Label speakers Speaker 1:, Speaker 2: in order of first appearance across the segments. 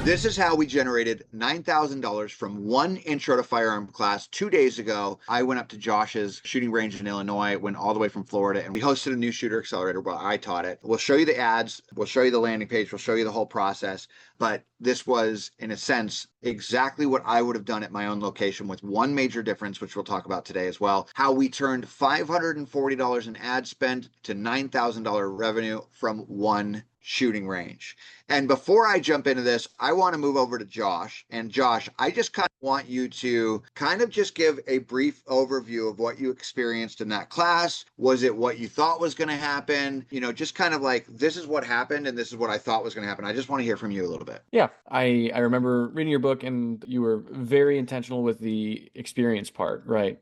Speaker 1: This is how we generated $9,000 from one intro to firearm class 2 days ago. I went up to Josh's shooting range in Illinois, went all the way from Florida, and we hosted a new shooter accelerator while I taught it. We'll show you the ads, we'll show you the landing page, we'll show you the whole process. But this was, in a sense, exactly what I would have done at my own location, with one major difference, which we'll talk about today as well. How we turned $540 in ad spend to $9,000 revenue from one shooting range. And before I jump into this, I want to move over to Josh. And Josh, I just kind of want you to kind of just give a brief overview of what you experienced in that class. Was it what you thought was going to happen? You know, just kind of like, this is what happened and this is what I thought was going to happen. I just want to hear from you a little bit.
Speaker 2: Yeah, I remember reading your book, and you were very intentional with the experience part, right?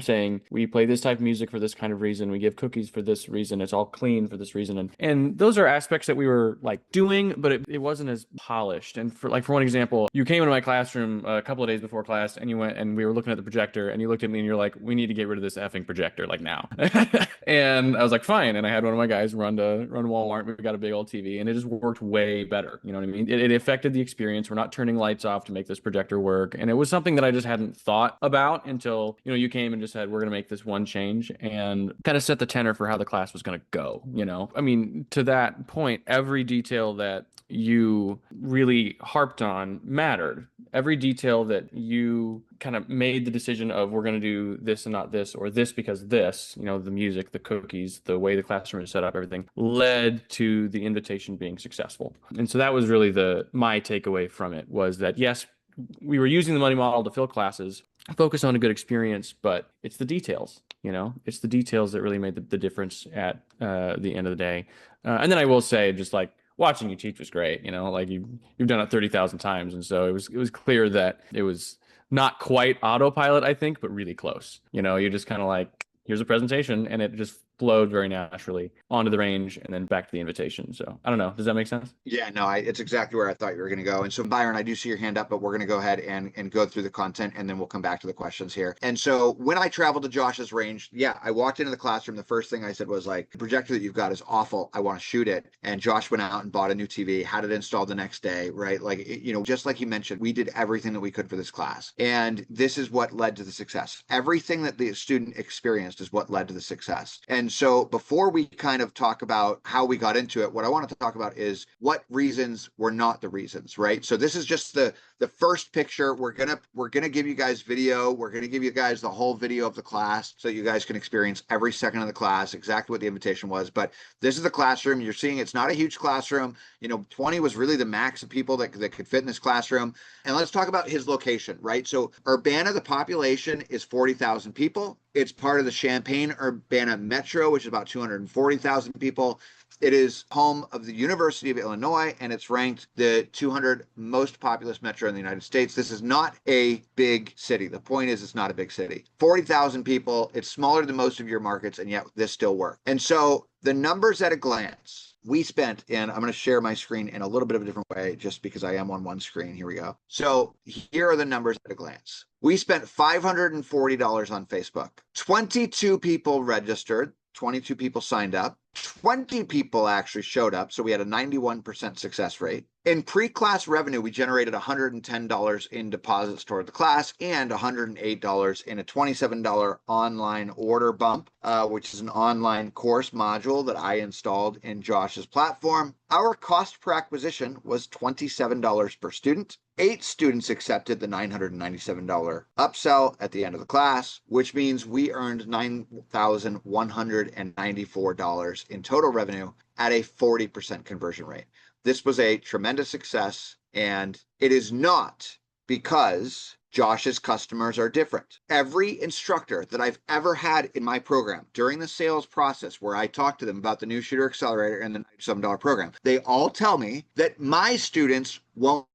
Speaker 2: Saying we play this type of music for this kind of reason, we give cookies for this reason, it's all clean for this reason, and those are aspects that we were like doing, but it wasn't as polished. And for one example, you came into my classroom a couple of days before class, and you went and we were looking at the projector, and you looked at me and you're like, we need to get rid of this effing projector like now. And I was like, fine. And I had one of my guys run to Walmart. We got a big old TV, and it just worked way better. You know what I mean? It affected the experience. We're not turning lights off to make this projector work. And it was something that I just hadn't thought about until, you came and just said, we're going to make this one change, and kind of set the tenor for how the class was going to go. I mean, to that point, every detail that you really harped on mattered. Every detail that you kind of made the decision of, we're going to do this and not this, or this because this, the music, the cookies, the way the classroom is set up, everything led to the invitation being successful. And so that was really my takeaway from it, was that yes, we were using the money model to fill classes, focus on a good experience, but it's the details, it's the details that really made the difference at the end of the day. And then I will say, just like, watching you teach was great, like you've done it 30,000 times. And so it was clear that it was not quite autopilot, I think, but really close. You're just kind of like, here's a presentation, and it just flowed very naturally onto the range and then back to the invitation. So I don't know. Does that make sense?
Speaker 1: Yeah, no, it's exactly where I thought you were going to go. And so, Byron, I do see your hand up, but we're going to go ahead and go through the content, and then we'll come back to the questions here. And so when I traveled to Josh's range, yeah, I walked into the classroom. The first thing I said was like, the projector that you've got is awful. I want to shoot it. And Josh went out and bought a new TV, had it installed the next day, right? Like, just like you mentioned, we did everything that we could for this class. And this is what led to the success. Everything that the student experienced is what led to the success. And so before we kind of talk about how we got into it, what I wanted to talk about is what reasons were not the reasons, right? So this is just the first picture. We're gonna give you guys video. We're gonna give you guys the whole video of the class so you guys can experience every second of the class, exactly what the invitation was. But this is the classroom. You're seeing it's not a huge classroom. 20 was really the max of people that could fit in this classroom. And let's talk about his location, right? So Urbana, the population is 40,000 people. It's part of the Champaign-Urbana Metro, which is about 240,000 people. It is home of the University of Illinois, and it's ranked the 200 most populous metro in the United States. This is not a big city. The point is, it's not a big city. 40,000 people. It's smaller than most of your markets, and yet this still works. And so the numbers at a glance, we spent, and I'm going to share my screen in a little bit of a different way just because I am on one screen. Here we go. So here are the numbers at a glance. We spent $540 on Facebook. 22 people registered. 22 people signed up. 20 people actually showed up. So we had a 91% success rate. In pre-class revenue, we generated $110 in deposits toward the class and $108 in a $27 online order bump, which is an online course module that I installed in Josh's platform. Our cost per acquisition was $27 per student. 8 students accepted the $997 upsell at the end of the class, which means we earned $9,194 in total revenue at a 40% conversion rate. This was a tremendous success, and it is not because Josh's customers are different. Every instructor that I've ever had in my program during the sales process, where I talk to them about the new Shooter Accelerator and the $97 program, they all tell me that my students won't,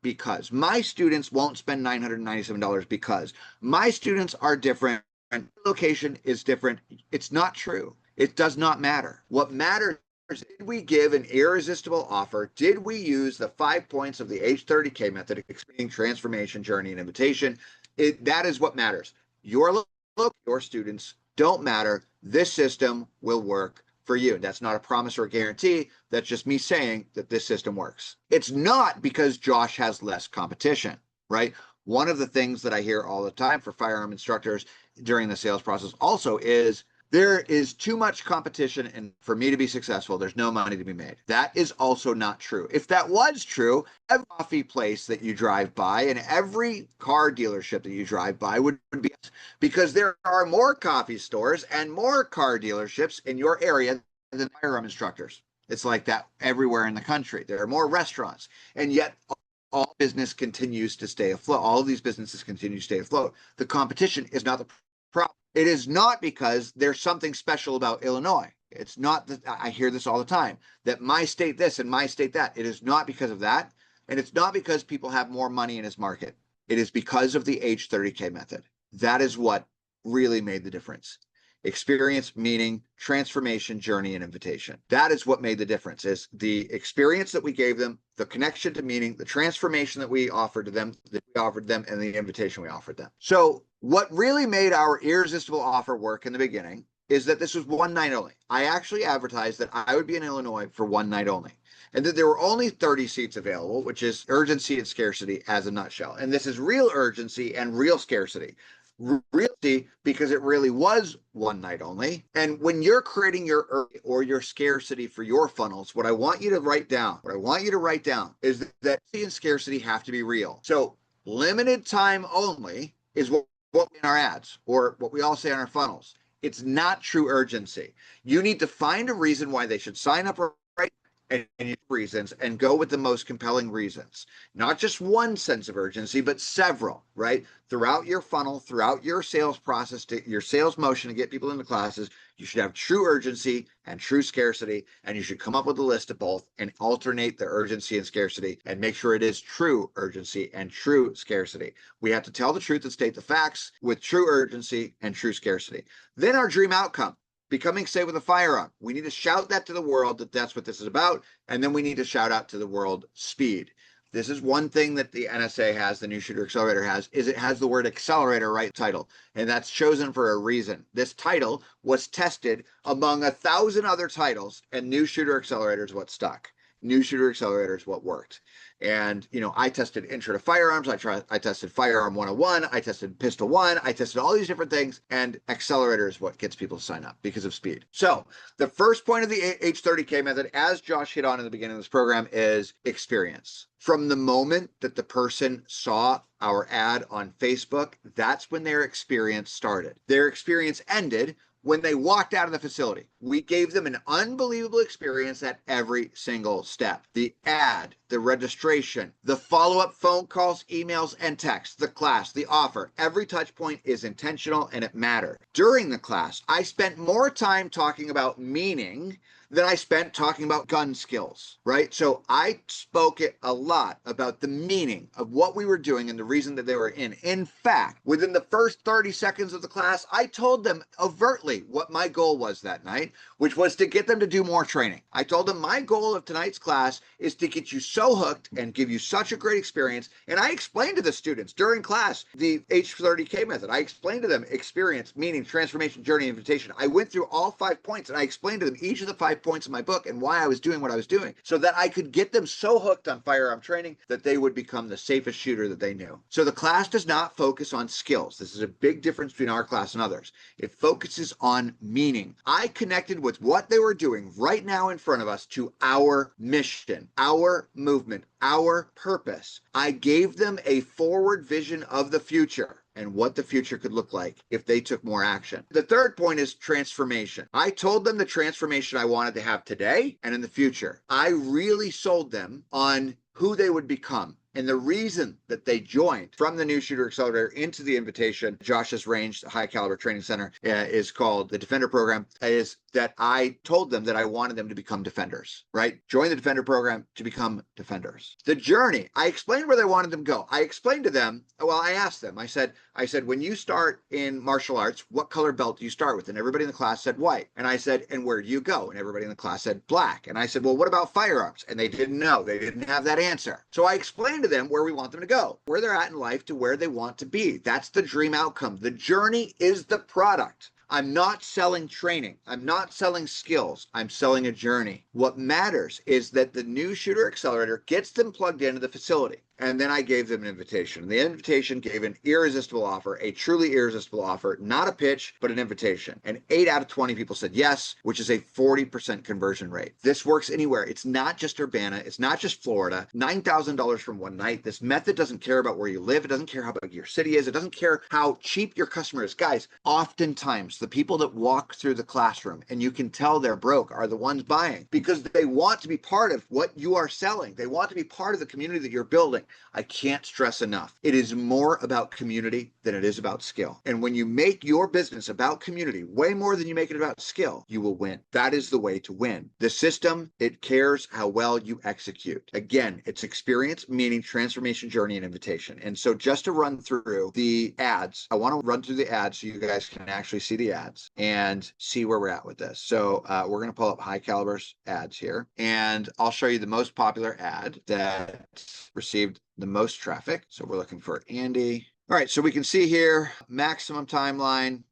Speaker 1: because my students won't spend $997 because my students are different. Location is different. It's not true. It does not matter. What matters, did we give an irresistible offer? Did we use the 5 points of the H30K method, explaining transformation, journey, and invitation? That is what matters. Your students don't matter. This system will work for you. That's not a promise or a guarantee. That's just me saying that this system works. It's not because Josh has less competition, right? One of the things that I hear all the time for firearm instructors during the sales process also is there is too much competition, and for me to be successful, there's no money to be made. That is also not true. If that was true, every coffee place that you drive by and every car dealership that you drive by would be, because there are more coffee stores and more car dealerships in your area than firearm instructors. It's like that everywhere in the country. There are more restaurants, and yet all business continues to stay afloat. All of these businesses continue to stay afloat. The competition is not the problem. It is not because there's something special about Illinois. It's not that I hear this all the time, that my state this and my state that. It is not because of that. And it's not because people have more money in his market. It is because of the H30K method. That is what really made the difference. Experience, meaning, transformation, journey, and invitation. That is what made the difference, is the experience that we gave them, the connection to meaning, the transformation that we offered to them, and the invitation we offered them. So what really made our irresistible offer work in the beginning is that this was one night only. I actually advertised that I would be in Illinois for one night only, and that there were only 30 seats available, which is urgency and scarcity as a nutshell. And this is real urgency and real scarcity. Realty, because it really was one night only. And when you're creating your urgency or your scarcity for your funnels, what I want you to write down is that urgency and scarcity have to be real. So limited time only is what in our ads, or what we all say on our funnels. It's not true urgency. You need to find a reason why they should sign up right, and reasons, and go with the most compelling reasons. Not just one sense of urgency, but several, right? Throughout your funnel, throughout your sales process, your sales motion to get people into classes, you should have true urgency and true scarcity, and you should come up with a list of both and alternate the urgency and scarcity and make sure it is true urgency and true scarcity. We have to tell the truth and state the facts with true urgency and true scarcity. Then our dream outcome. Becoming safe with a firearm. We need to shout that to the world that that's what this is about. And then we need to shout out to the world speed. This is one thing that the NSA has, the New Shooter Accelerator has, is it has the word accelerator right title. And that's chosen for a reason. This title was tested among 1,000 other titles, and New Shooter Accelerator is what stuck. New Shooter Accelerator is what worked. And, I tested Intro to Firearms. I tested Firearm 101. I tested Pistol 1. I tested all these different things. And Accelerator is what gets people to sign up because of speed. So the first point of the H30K method, as Josh hit on in the beginning of this program, is experience. From the moment that the person saw our ad on Facebook, that's when their experience started. Their experience ended when they walked out of the facility. We gave them an unbelievable experience at every single step. The ad, the registration, the follow-up phone calls, emails, and texts, the class, the offer. Every touch point is intentional and it mattered. During the class, I spent more time talking about meaning than I spent talking about gun skills, right? So I spoke a lot about the meaning of what we were doing and the reason that they were in. In fact, within the first 30 seconds of the class, I told them overtly what my goal was that night, which was to get them to do more training. I told them my goal of tonight's class is to get you so hooked and give you such a great experience. And I explained to the students during class the H30K method. I explained to them experience, meaning, transformation, journey, invitation. I went through all 5 points and I explained to them each of the 5 points in my book and why I was doing what I was doing, so that I could get them so hooked on firearm training that they would become the safest shooter that they knew. So the class does not focus on skills. This is a big difference between our class and others. It focuses on meaning. I connected with what they were doing right now in front of us to our mission, our movement, our purpose. I gave them a forward vision of the future and what the future could look like if they took more action. The third point is transformation. I told them the transformation I wanted to have today and in the future. I really sold them on who they would become. And the reason that they joined from the New Shooter Accelerator into the invitation, Josh's Range High Caliber Training Center, is called the Defender Program, is that I told them that I wanted them to become defenders, right? Join the Defender Program to become defenders. The journey, I explained where they wanted them to go. I explained to them, I asked them, I said, when you start in martial arts, what color belt do you start with? And everybody in the class said white. And I said, and where do you go? And everybody in the class said black. And I said, well, what about firearms? And they didn't know. They didn't have that answer. So I explained to them where we want them to go, where they're at in life to where they want to be. That's the dream outcome. The journey is the product. I'm not selling training. I'm not selling skills. I'm selling a journey. What matters is that the new shooter accelerator gets them plugged into the facility. And then I gave them an invitation. The invitation gave an irresistible offer, a truly irresistible offer, not a pitch, but an invitation. And 8 out of 20 people said yes, which is a 40% conversion rate. This works anywhere. It's not just Urbana. It's not just Florida. $9,000 from one night. This method doesn't care about where you live. It doesn't care how big your city is. It doesn't care how cheap your customer is. Guys, oftentimes the people that walk through the classroom and you can tell they're broke are the ones buying because they want to be part of what you are selling. They want to be part of the community that you're building. I can't stress enough. It is more about community than it is about skill. And when you make your business about community way more than you make it about skill, you will win. That is the way to win. The system, it cares how well you execute. Again, it's experience, meaning transformation, journey, and invitation. And so just to run through the ads, I want to run through the ads so you guys can actually see the ads and see where we're at with this. So we're going to pull up High Caliber's ads here, and I'll show you the most popular ad that received the most traffic. So we're looking for Andy. All right, so we can see here, maximum timeline.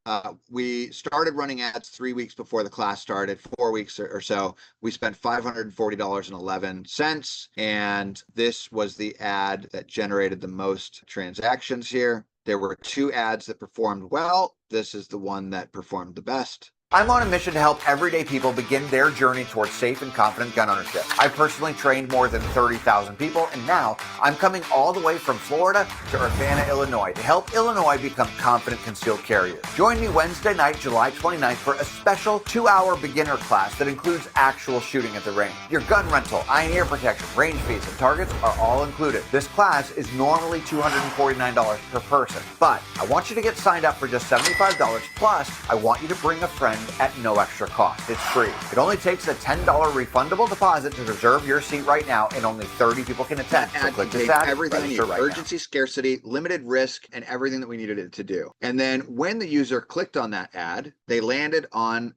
Speaker 1: We started running ads 3 weeks before the class started, 4 weeks or so. We spent $540.11, and this was the ad that generated the most transactions here. There were 2 ads that performed well. This is the one that performed the best. I'm on a mission to help everyday people begin their journey towards safe and confident gun ownership. I personally trained more than 30,000 people, and now I'm coming all the way from Florida to Urbana, Illinois, to help Illinois become confident concealed carriers. Join me Wednesday night, July 29th, for a special 2-hour beginner class that includes actual shooting at the range. Your gun rental, eye and ear protection, range fees, and targets are all included. This class is normally $249 per person, but I want you to get signed up for just $75, plus I want you to bring a friend at no extra cost. It's free. It only takes a $10 refundable deposit to reserve your seat right now, and only 30 people can attend. So click this ad, everything you need, urgency, scarcity, limited risk, and everything that we needed it to do. And then when the user clicked on that ad, they landed on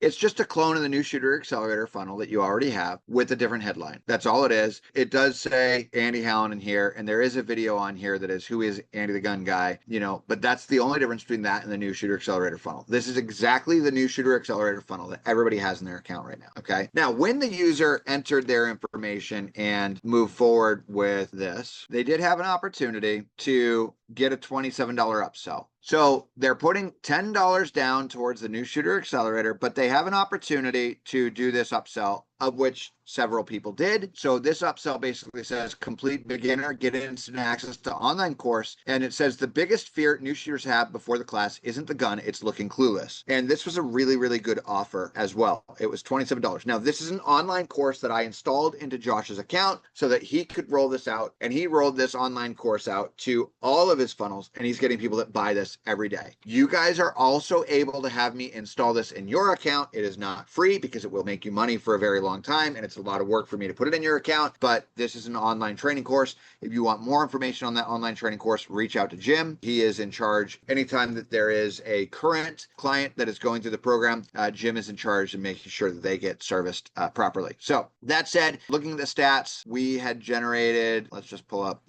Speaker 1: it's just a clone of the new shooter accelerator funnel that you already have with a different headline. That's all it is. It does say Andy Hallen in here, and there is a video on here that is who is Andy the gun guy, but that's the only difference between that and the new shooter accelerator funnel. This is exactly the new shooter accelerator funnel that everybody has in their account right now. Okay. Now, when the user entered their information and moved forward with this, they did have an opportunity to get a $27 upsell. So they're putting $10 down towards the new shooter accelerator, but they have an opportunity to do this upsell, of which several people did. So this upsell basically says complete beginner, get instant access to online course. And it says the biggest fear new shooters have before the class isn't the gun, it's looking clueless. And this was a really, really good offer as well. It was $27. Now, this is an online course that I installed into Josh's account so that he could roll this out. And he rolled this online course out to all of his funnels, and he's getting people that buy this every day. You guys are also able to have me install this in your account. It is not free because it will make you money for a very long time, and it's a lot of work for me to put it in your account, but this is an online training course. If you want more information on that online training course, reach out to Jim. He is in charge. Anytime that there is a current client that is going through the program, Jim is in charge of making sure that they get serviced properly. So that said, looking at the stats, we had generated, let's just pull up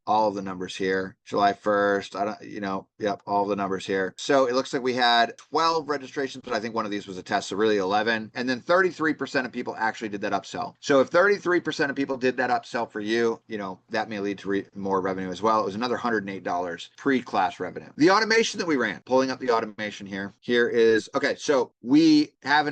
Speaker 1: all of the numbers here. July 1st, all of the numbers here. So it looks like we had 12 registrations, but I think one of these was a test, so really 11. And then 33% of people actually did that upsell. So if 33% of people did that upsell for you, that may lead to more revenue as well. It was another $108 pre-class revenue. The automation that we ran, pulling up the automation here is, okay, so we have 2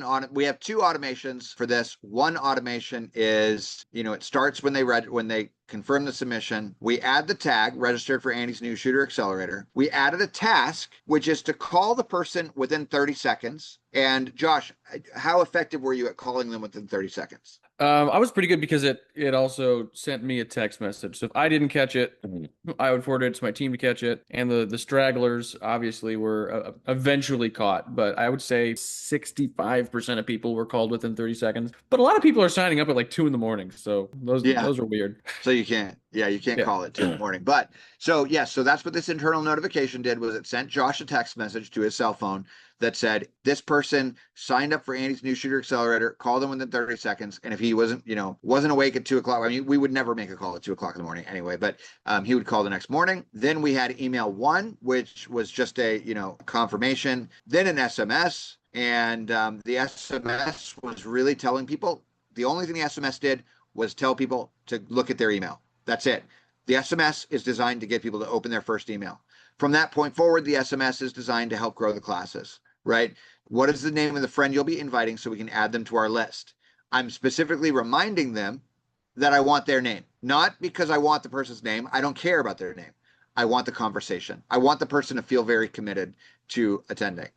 Speaker 1: automations for this. One automation is, it starts when they confirm the submission. We add the tag, registered for Andy's new shooter accelerator. We added a task, which is to call the person within 30 seconds. And Josh, how effective were you at calling them within 30 seconds?
Speaker 2: I was pretty good because it also sent me a text message. So if I didn't catch it, I would forward it to my team to catch it. And the stragglers obviously were eventually caught. But I would say 65% of people were called within 30 seconds. But a lot of people are signing up at like 2 a.m. So those are weird.
Speaker 1: So you can't call it 2 a.m. But so that's what this internal notification did, was it sent Josh a text message to his cell phone. that said, this person signed up for Andy's New Shooter Accelerator, called him within 30 seconds. And if he wasn't awake at 2 o'clock, I mean, we would never make a call at 2 o'clock in the morning anyway, but he would call the next morning. Then we had email 1, which was just a, confirmation, then an SMS. And the SMS was really telling people, the only thing the SMS did was tell people to look at their email. That's it. The SMS is designed to get people to open their first email. From that point forward, the SMS is designed to help grow the classes, right? What is the name of the friend you'll be inviting so we can add them to our list? I'm specifically reminding them that I want their name, not because I want the person's name. I don't care about their name. I want the conversation. I want the person to feel very committed to attending.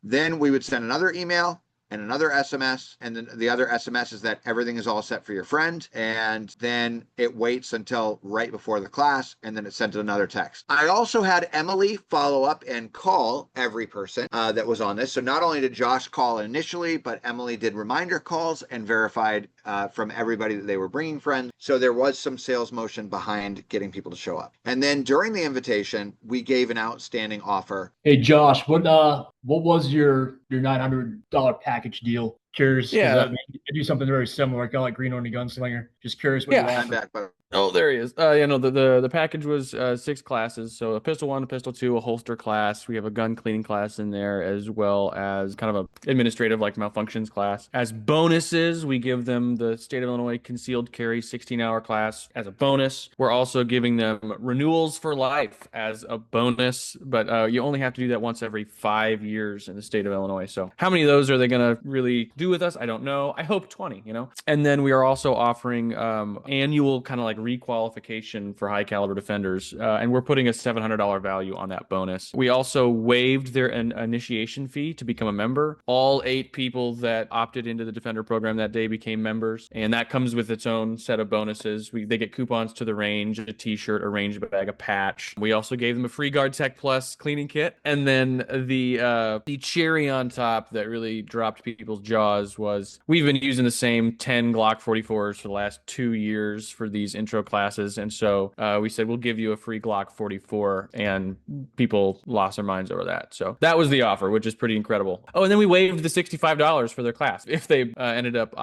Speaker 1: Then we would send another email and another SMS, and then the other SMS is that everything is all set for your friend, and then it waits until right before the class, and then it's sent another text. I also had Emily follow up and call every person that was on this. So not only did Josh call initially, but Emily did reminder calls and verified from everybody that they were bringing friends. So there was some sales motion behind getting people to show up. And then during the invitation, we gave an outstanding offer.
Speaker 3: Hey Josh, what was your $900 package deal? Curious, because
Speaker 2: Yeah.
Speaker 3: I do something very similar, kind of like Green Only Gunslinger. Just curious what
Speaker 2: Yeah.
Speaker 3: you
Speaker 1: I'm
Speaker 3: offer.
Speaker 1: back, but
Speaker 2: Oh, there he is. The package was 6 classes. So a pistol 1, a pistol 2, a holster class. We have a gun cleaning class in there, as well as kind of a administrative like malfunctions class. As bonuses, we give them the State of Illinois concealed carry 16-hour class as a bonus. We're also giving them renewals for life as a bonus, but you only have to do that once every 5 years in the state of Illinois. So how many of those are they going to really do with us? I don't know. I hope 20, And then we are also offering annual kind of like requalification for high caliber defenders, and we're putting a $700 value on that bonus. We also waived their initiation fee to become a member. All 8 people that opted into the defender program that day became members, and that comes with its own set of bonuses. They get coupons to the range, a t-shirt, a range bag, a patch. We also gave them a free Guard Tech Plus cleaning kit, and then the cherry on top that really dropped people's jaws was we've been using the same 10 Glock 44s for the last 2 years for these intro classes, and so we said we'll give you a free Glock 44, and people lost their minds over that. So that was the offer, which is pretty incredible. Oh, and then we waived the $65 for their class if they ended up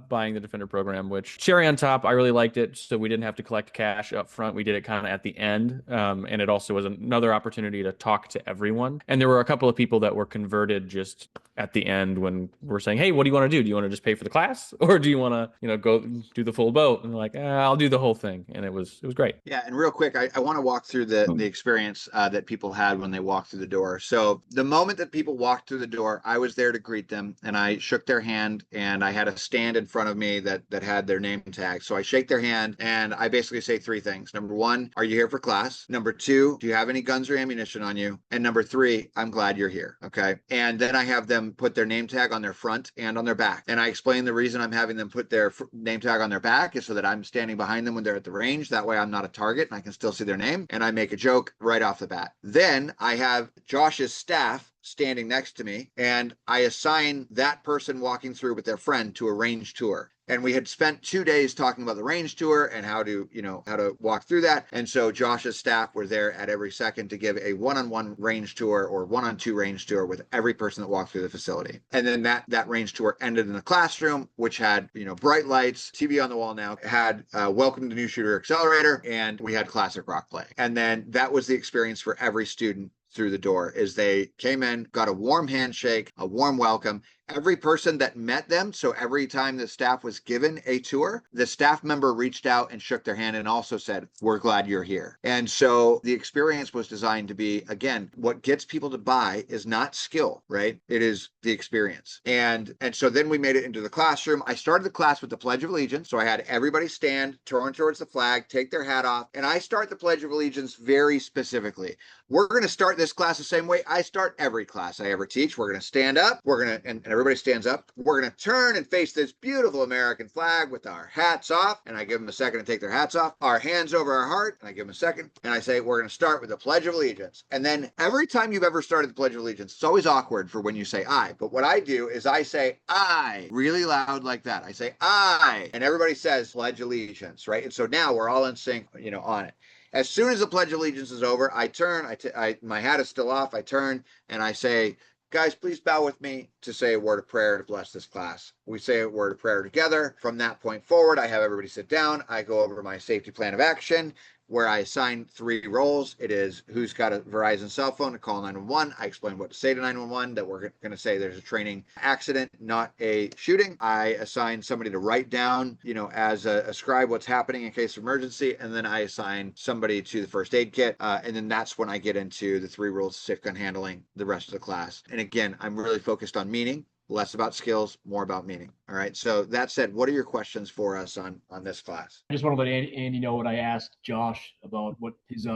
Speaker 2: buying the Defender program, which cherry on top, I really liked it. So we didn't have to collect cash up front. We did it kind of at the end, and it also was another opportunity to talk to everyone. And there were a couple of people that were converted just at the end when we're saying, hey, what do you want to do? Do you want to just pay for the class, or do you want to, go do the full boat? And they're like, I'll do the whole thing. And it was great.
Speaker 1: Yeah, and real quick, I want to walk through the experience that people had when they walked through the door. So the moment that people walked through the door, I was there to greet them, and I shook their hand, and I had a stand in front of me that had their name tag. So I shake their hand, and I basically say 3 things. Number 1, are you here for class? Number 2, do you have any guns or ammunition on you? And number 3, I'm glad you're here. Okay. And then I have them put their name tag on their front and on their back. And I explain the reason I'm having them put their name tag on their back is so that I'm standing behind them when they're at the range. That way I'm not a target and I can still see their name. And I make a joke right off the bat. Then I have Josh's staff standing next to me, and I assign that person walking through with their friend to a range tour. And we had spent 2 days talking about the range tour and how to walk through that. And so Josh's staff were there at every second to give a one-on-one range tour or one-on-2 range tour with every person that walked through the facility. And then that range tour ended in the classroom, which had, bright lights, TV on the wall now, had Welcome to New Shooter Accelerator, and we had classic rock play. And then that was the experience for every student through the door. Is they came in, got a warm handshake, a warm welcome. Every person that met them, so every time the staff was given a tour, the staff member reached out and shook their hand and also said, we're glad you're here. And so the experience was designed to be, again, what gets people to buy is not skill, right? It is the experience. And so then we made it into the classroom. I started the class with the Pledge of Allegiance. So I had everybody stand, turn towards the flag, take their hat off. And I start the Pledge of Allegiance very specifically. We're going to start this class the same way I start every class I ever teach. We're going to stand up. We're going to, and everybody stands up. We're going to turn and face this beautiful American flag with our hats off. And I give them a second to take their hats off. Our hands over our heart. And I give them a second. And I say, we're going to start with the Pledge of Allegiance. And then every time you've ever started the Pledge of Allegiance, it's always awkward for when you say I. But what I do is I say I really loud like that. I say I. And everybody says Pledge Allegiance, right? And so now we're all in sync, on it. As soon as the Pledge of Allegiance is over, I turn, my hat is still off. I turn and I say, guys, please bow with me to say a word of prayer to bless this class. We say a word of prayer together. From that point forward, I have everybody sit down. I go over my safety plan of action, where I assign 3 roles. It is who's got a Verizon cell phone to call 911. I explain what to say to 911, that we're going to say there's a training accident, not a shooting. I assign somebody to write down, as a scribe, what's happening in case of emergency. And then I assign somebody to the first aid kit. And then that's when I get into the 3 rules of safe gun handling the rest of the class. And again, I'm really focused on meaning. Less about skills, more about meaning. All right. So that said, what are your questions for us on this class?
Speaker 3: I just want to let Andy know what I asked Josh about what his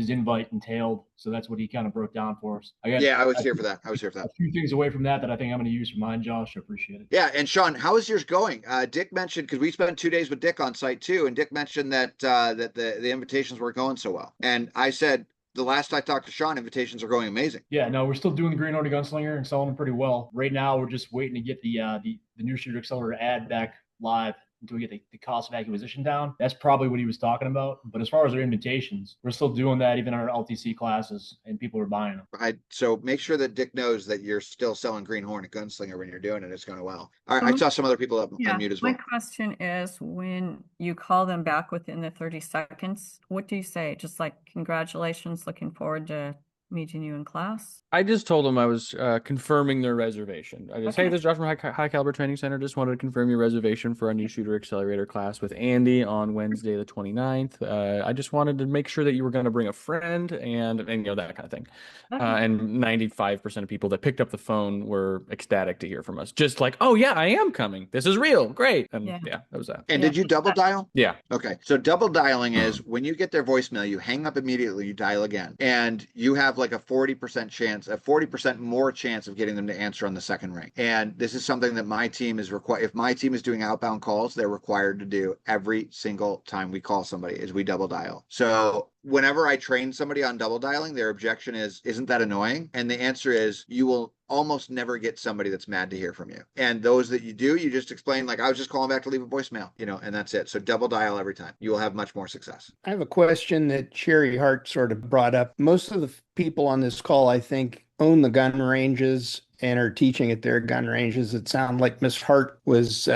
Speaker 3: invite entailed. So that's what he kind of broke down for us.
Speaker 1: I was here for that.
Speaker 3: A few things away from that I think I'm going to use for mine, Josh. I appreciate it.
Speaker 1: Yeah. And Sean, how is yours going? Dick mentioned, because we spent 2 days with Dick on site too, and Dick mentioned that the invitations were going so well. And I said, the last I talked to Sean, invitations are going amazing.
Speaker 3: Yeah, no, we're still doing the Green Hornet Gunslinger and selling them pretty well. Right now, we're just waiting to get the new shooter accelerator ad back live until we get the cost of acquisition down. That's probably what he was talking about. But as far as our invitations, we're still doing that even in our LTC classes, and people are buying them.
Speaker 1: So make sure that Dick knows that you're still selling Green Hornet Gunslinger when you're doing it. It's going well. All right, I saw some other people up on mute as well.
Speaker 4: My question is, when you call them back within the 30 seconds, what do you say? Just like, congratulations, looking forward to meeting you in class?
Speaker 2: I just told them I was confirming their reservation. I just, hey, this is Josh from High Caliber Training Center. Just wanted to confirm your reservation for our new shooter accelerator class with Andy on Wednesday the 29th. I just wanted to make sure that you were going to bring a friend and that kind of thing.
Speaker 4: Okay.
Speaker 2: And 95% of people that picked up the phone were ecstatic to hear from us. Just like, oh yeah, I am coming. This is real. Great. And yeah that was that.
Speaker 1: And did you double dial?
Speaker 2: Yeah.
Speaker 1: Okay. So double dialing is when you get their voicemail, you hang up immediately, you dial again, and you have like a 40% chance, a 40% more chance of getting them to answer on the second ring. And this is something that my team is required. If my team is doing outbound calls, they're required to do every single time we call somebody is we double dial. So whenever I train somebody on double dialing, their objection is, isn't that annoying? And the answer is, you will almost never get somebody that's mad to hear from you. And those that you do, you just explain, like, I was just calling back to leave a voicemail, and that's it. So double dial every time. You will have much more success.
Speaker 5: I have a question that Sherry Hart sort of brought up. Most of the people on this call, I think, own the gun ranges and are teaching at their gun ranges. It sounded like Miss Hart was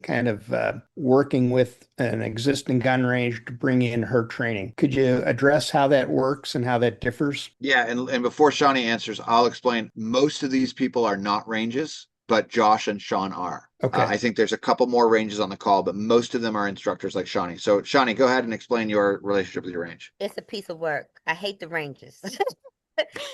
Speaker 5: kind of working with an existing gun range to bring in her training. Could you address how that works and how that differs?
Speaker 1: Yeah, and before Shawnee answers, I'll explain. Most of these people are not ranges, but Josh and Sean are.
Speaker 5: Okay.
Speaker 1: I think there's a couple more ranges on the call, but most of them are instructors like Shawnee. So Shawnee, go ahead and explain your relationship with your range.
Speaker 6: It's a piece of work. I hate the ranges.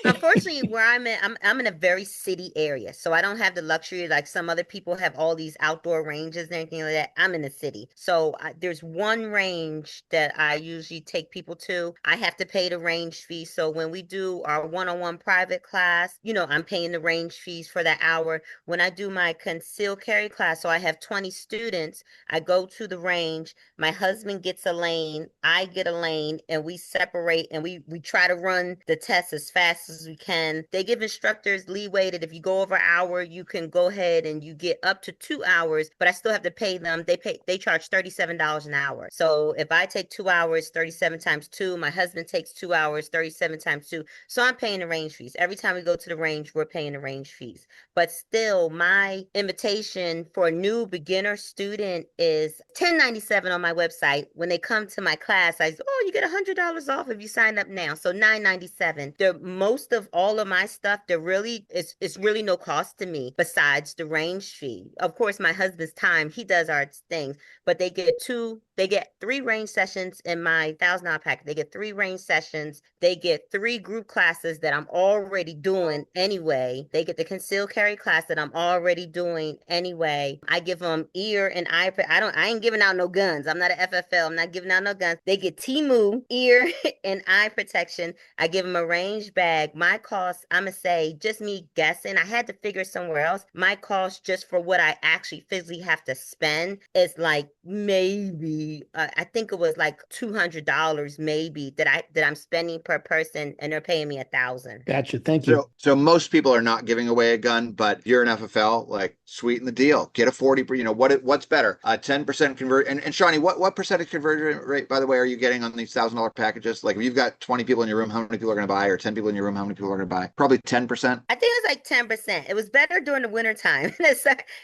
Speaker 6: Unfortunately, where I'm at, I'm in a very city area, so I don't have the luxury like some other people have all these outdoor ranges and anything like that. I'm in the city, so there's one range that I usually take people to. I have to pay the range fee, so when we do our one-on-one private class, I'm paying the range fees for that hour. When I do my concealed carry class, so I have 20 students, I go to the range. My husband gets a lane, I get a lane, and we separate, and we try to run the test as fast as we can. They give instructors leeway that if you go over an hour, you can go ahead and you get up to 2 hours, but I still have to pay them. They charge $37 an hour. So if I take 2 hours, 37 times 2, my husband takes 2 hours, 37 times 2. So I'm paying the range fees. Every time we go to the range, we're paying the range fees. But still, my invitation for a new beginner student is $10.97 on my website. When they come to my class, I say, you get $100 off if you sign up now. So $9.97. Most of all of my stuff, it's really no cost to me besides the range fee. Of course, my husband's time, he does our things, but they get 3 range sessions in my $1,000 package. They get 3 range sessions. They get 3 group classes that I'm already doing anyway. They get the concealed carry class that I'm already doing anyway. I give them ear and eye. I ain't giving out no guns. I'm not an FFL. I'm not giving out no guns. They get TMU, ear and eye protection. I give them a range bag. My cost, I'm gonna say, just me guessing, I had to figure somewhere else. My cost just for what I actually physically have to spend is like maybe maybe I think it was like $200 maybe that I'm spending per person, and they're paying me $1,000.
Speaker 5: Gotcha. Thank you.
Speaker 1: So most people are not giving away a gun, but if you're an FFL, like sweeten the deal. Get a 40, what's better? 10% convert. And Shawnee, what percentage conversion rate, by the way, are you getting on these $1,000 packages? Like if you've got 20 people in your room, how many people are going to buy? Or 10 people in your room, how many people are going to buy? Probably 10%.
Speaker 6: I think it was like 10%. It was better during the winter time.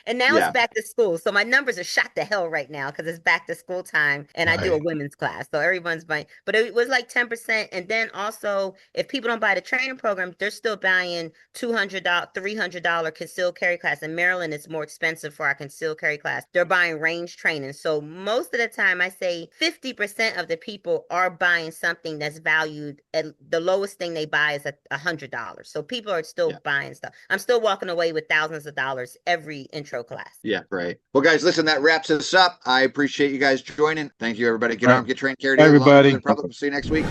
Speaker 6: And now
Speaker 1: Yeah.
Speaker 6: it's back to school. So my numbers are shot to hell right now because it's back to school time and I do a
Speaker 1: Right.
Speaker 6: women's class. So everyone's buying, but it was like 10%. And then also, if people don't buy the training program, they're still buying $200, $300 concealed carry class. In Maryland, it's more expensive for our concealed carry class. They're buying range training. So most of the time, I say 50% of the people are buying something that's valued at the lowest thing they buy is $100. So people are still buying stuff. I'm still walking away with thousands of dollars every intro class.
Speaker 1: Yeah, right. Well, guys, listen, that wraps us up. I appreciate you guys joining. Thank you, everybody. Get
Speaker 7: Right.
Speaker 1: armed, get trained, carry
Speaker 7: Bye, everybody.
Speaker 1: We'll see you next week.